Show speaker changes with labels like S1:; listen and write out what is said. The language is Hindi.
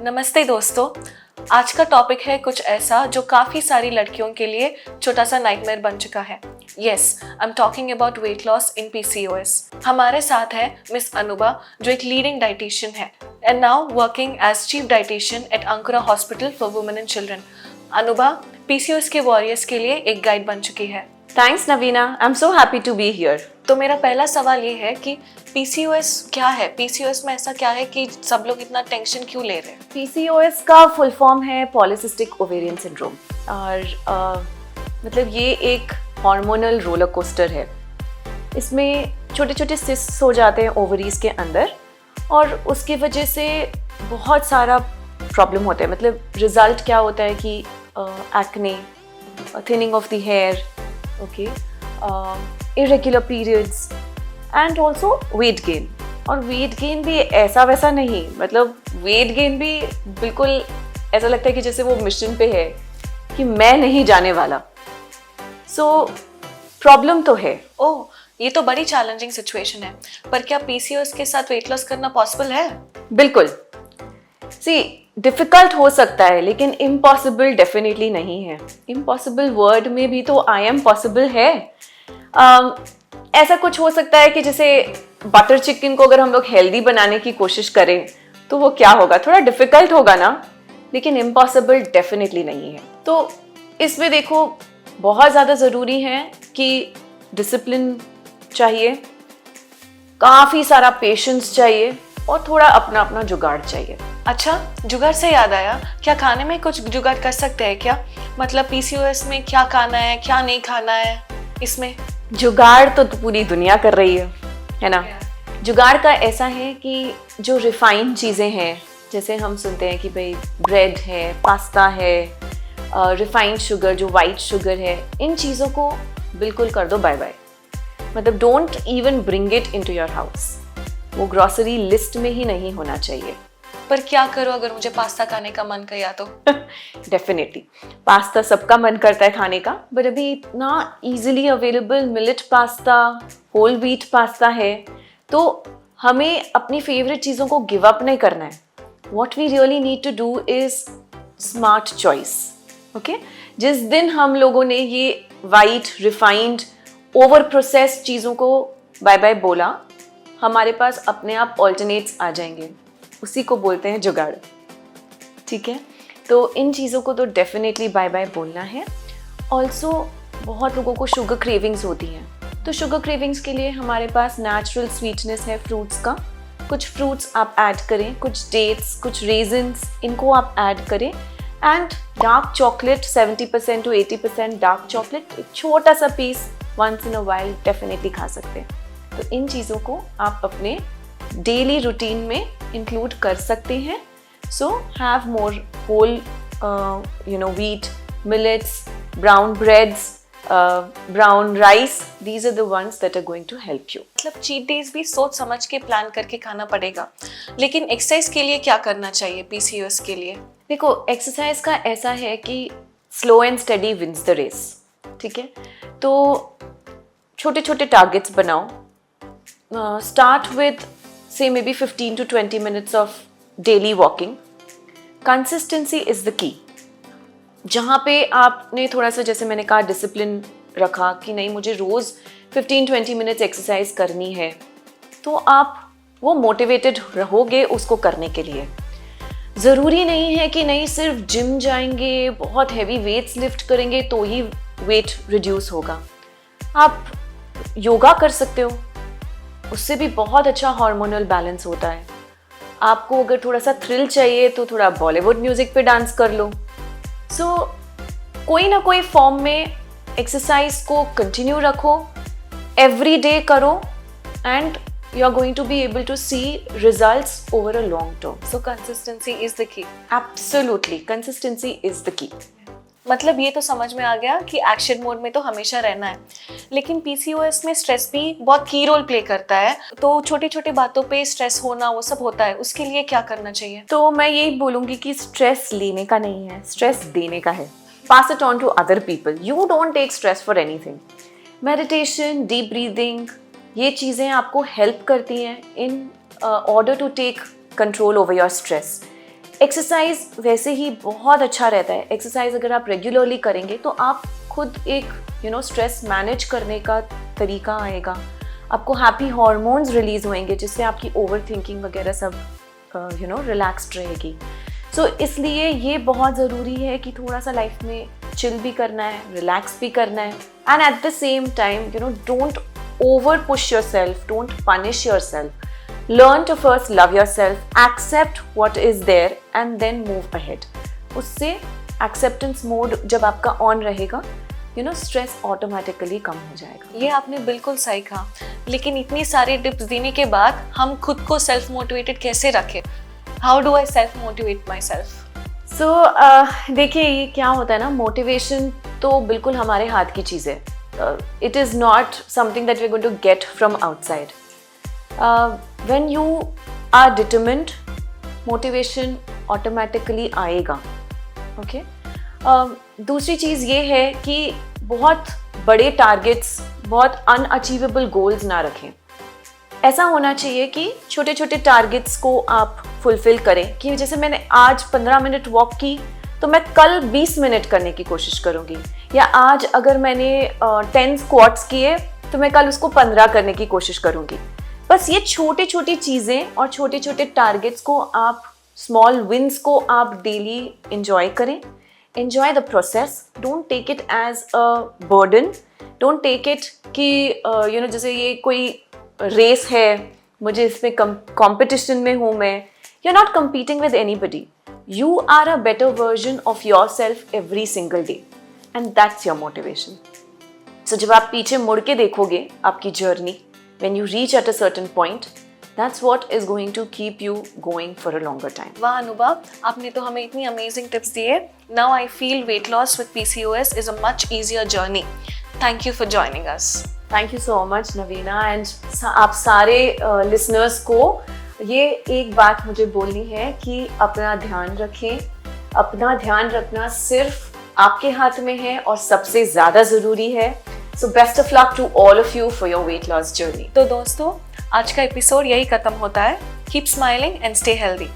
S1: नमस्ते दोस्तों। आज का टॉपिक है कुछ ऐसा जो काफ़ी सारी लड़कियों के लिए छोटा सा नाइटमेयर बन चुका है। Yes, I am talking about weight loss in PCOS। हमारे साथ है मिस अनुभा, जो एक लीडिंग डाइटिशियन है and now working as chief dietitian at Ankura hospital for women and children. Anubha PCOS के वॉरियर्स के लिए एक गाइड बन चुकी है।
S2: Thanks Naveena, I am so happy to be here.
S1: तो मेरा पहला सवाल ये है कि PCOS क्या है? PCOS में ऐसा क्या है कि सब लोग इतना टेंशन क्यों ले रहे हैं?
S2: PCOS का फुल फॉर्म है पॉलीसिस्टिक ओवेरियन सिंड्रोम और मतलब ये एक हार्मोनल रोलर कोस्टर है। इसमें छोटे छोटे सिस्ट्स हो जाते हैं ओवरीज के अंदर और उसकी वजह से बहुत सारा प्रॉब्लम होता है। मतलब रिजल्ट क्या होता है कि acne, thinning of the hair, okay, irregular periods and also weight gain. और वेट गेन भी ऐसा वैसा नहीं, मतलब वेट गेन भी बिल्कुल ऐसा लगता है कि जैसे वो मिशन पे है कि मैं नहीं जाने वाला। सो प्रॉब्लम तो है।
S1: ओह, ये तो बड़ी चैलेंजिंग सिचुएशन है। पर क्या PCOS के साथ वेट लॉस करना पॉसिबल है?
S2: बिल्कुल। सी, डिफिकल्ट हो सकता है लेकिन इम्पॉसिबल डेफिनेटली नहीं है। इम्पॉसिबल वर्ड में भी तो आई एम पॉसिबल है। ऐसा कुछ हो सकता है कि जैसे बटर चिकन को अगर हम लोग हेल्दी बनाने की कोशिश करें तो वो क्या होगा, थोड़ा डिफिकल्ट होगा ना, लेकिन इम्पॉसिबल डेफिनेटली नहीं है। तो इसमें देखो, बहुत ज़्यादा ज़रूरी है कि डिसिप्लिन चाहिए, काफ़ी सारा पेशेंस चाहिए और थोड़ा अपना अपना जुगाड़ चाहिए।
S1: अच्छा, जुगाड़ से याद आया, क्या खाने में कुछ जुगाड़ कर सकते हैं क्या? मतलब PCOS में क्या खाना है, क्या नहीं खाना है? इसमें
S2: जुगाड़ तो पूरी दुनिया कर रही है ना। जुगाड़ का ऐसा है कि जो रिफाइंड चीज़ें हैं, जैसे हम सुनते हैं कि भाई ब्रेड है, पास्ता है, रिफाइंड शुगर जो वाइट शुगर है, इन चीज़ों को बिल्कुल कर दो बाय बाय। मतलब don't even bring it into your house. वो ग्रॉसरी लिस्ट में ही नहीं होना चाहिए।
S1: पर क्या करो अगर मुझे पास्ता खाने का मन किया तो?
S2: डेफिनेटली पास्ता सबका मन करता है खाने का, बट अभी इतना easily available millet pasta, whole wheat pasta है, तो हमें अपनी फेवरेट चीज़ों को गिव अप नहीं करना है। What we really need to do is smart choice. Okay, जिस दिन हम लोगों ने ये वाइट रिफाइंड ओवर प्रोसेस्ड चीज़ों को बाय बाय बोला, हमारे पास अपने आप ऑल्टरनेट्स आ जाएंगे। उसी को बोलते हैं जुगाड़। ठीक है, तो इन चीज़ों को तो डेफिनेटली बाय बाय बोलना है। ऑल्सो बहुत लोगों को शुगर क्रेविंग्स होती हैं, तो शुगर क्रेविंग्स के लिए हमारे पास नेचुरल स्वीटनेस है फ्रूट्स का। कुछ फ्रूट्स आप ऐड करें, कुछ डेट्स, कुछ रेजिन्स, इनको आप ऐड करें। And dark chocolate, 70% to 80% dark chocolate, एक छोटा सा piece once in a while definitely खा सकते हैं। तो इन चीज़ों को आप अपने डेली रूटीन में इंक्लूड कर सकते हैं। So have more whole wheat, millets, brown breads, brown rice. These are the ones that are going to help you.
S1: मतलब चीट डेज भी सोच समझ के प्लान करके खाना पड़ेगा। लेकिन एक्सरसाइज के लिए क्या करना चाहिए PCOS के लिए?
S2: देखो, एक्सरसाइज का ऐसा है कि slow and steady wins the race. ठीक है, तो छोटे छोटे टारगेट्स बनाओ। Start with say maybe 15 to 20 minutes of daily walking. Consistency is the key. जहाँ पे आपने थोड़ा सा, जैसे मैंने कहा, डिसिप्लिन रखा कि नहीं मुझे रोज़ 15-20 मिनट्स एक्सरसाइज करनी है, तो आप वो मोटिवेटेड रहोगे उसको करने के लिए। ज़रूरी नहीं है कि नहीं सिर्फ जिम जाएंगे, बहुत हैवी वेट्स लिफ्ट करेंगे तो ही वेट रिड्यूस होगा। आप योगा कर सकते हो, उससे भी बहुत अच्छा हार्मोनल बैलेंस होता है। आपको अगर थोड़ा सा थ्रिल चाहिए तो थोड़ा बॉलीवुड म्यूजिक पे डांस कर लो। सो कोई ना कोई फॉर्म में एक्सरसाइज को कंटिन्यू रखो, एवरी डे करो, and you are going to be able to see results over a long term.
S1: So consistency is the key.
S2: Absolutely, consistency is the key.
S1: मतलब ये तो समझ में आ गया कि एक्शन मोड में तो हमेशा रहना है। लेकिन PCOS में स्ट्रेस भी बहुत की रोल प्ले करता है, तो छोटी छोटी बातों पे स्ट्रेस होना वो सब होता है, उसके लिए क्या करना चाहिए?
S2: तो मैं यही बोलूँगी कि स्ट्रेस लेने का नहीं है, स्ट्रेस देने का है। Pass it on to other people. You don't take stress for anything. Meditation, deep breathing, ये चीज़ें आपको हेल्प करती हैं in order to take control over your stress. Exercise वैसे ही बहुत अच्छा रहता है। एक्सरसाइज अगर आप रेगुलरली करेंगे तो आप खुद एक स्ट्रेस मैनेज करने का तरीका आएगा, आपको हैप्पी हार्मोन्स रिलीज होंगे जिससे आपकी ओवर थिंकिंग वगैरह सब रिलैक्स्ड रहेगी। सो इसलिए ये बहुत ज़रूरी है कि थोड़ा सा लाइफ में चिल भी करना है, रिलैक्स भी करना है, and at the same time don't over push your self, don't punish your self, learn to first love yourself, accept what is there and then move ahead. उससे acceptance mode जब आपका on रहेगा, stress automatically कम हो जाएगा।
S1: ये आपने बिल्कुल सही कहा, लेकिन इतनी सारी टिप्स देने के बाद हम खुद को सेल्फ मोटिवेटेड कैसे रखें? How do I self motivate myself?
S2: So देखिए ये क्या होता है ना, मोटिवेशन तो बिल्कुल हमारे हाथ की चीज़ है। It is not something that we're going to get from outside. When you are determined, motivation automatically आएगा। Okay? दूसरी चीज़ ये है कि बहुत बड़े टारगेट्स, बहुत अनअचीवेबल गोल्स ना रखें। ऐसा होना चाहिए कि छोटे छोटे टारगेट्स को आप फुलफिल करें, कि जैसे मैंने आज 15 मिनट वॉक की तो मैं कल 20 मिनट करने की कोशिश करूँगी, या आज अगर मैंने 10 स्क्वाट्स किए तो मैं कल उसको 15 करने की कोशिश करूँगी। बस ये छोटी छोटी चीज़ें और छोटे छोटे टारगेट्स को आप, स्मॉल विंस को आप डेली इंजॉय करें। enjoy the process, don't take it as a burden, don't take it कि जैसे ये कोई रेस है, मुझे इसमें कंपटीशन में हूँ मैं। you're not competing with anybody, you are a better version of yourself every single day and that's your motivation. So जब आप पीछे मुड़ के देखोगे आपकी journey, when you reach at a certain point, that's what is going to keep you going for a longer time.
S1: वाह अनुभव, आपने तो हमें इतनी अमेजिंग टिप्स दिए। Now I feel weight loss with PCOS is a much easier journey. Thank you for joining us.
S2: Thank you so much Navina, and आप सारे listeners को ये एक बात मुझे बोलनी है कि अपना ध्यान रखें। अपना ध्यान रखना सिर्फ आपके हाथ में है और सबसे ज़्यादा ज़रूरी है। So best of luck to all of you for your weight loss journey.
S1: तो दोस्तों, आज का एपिसोड यही खत्म होता है। Keep smiling and stay healthy.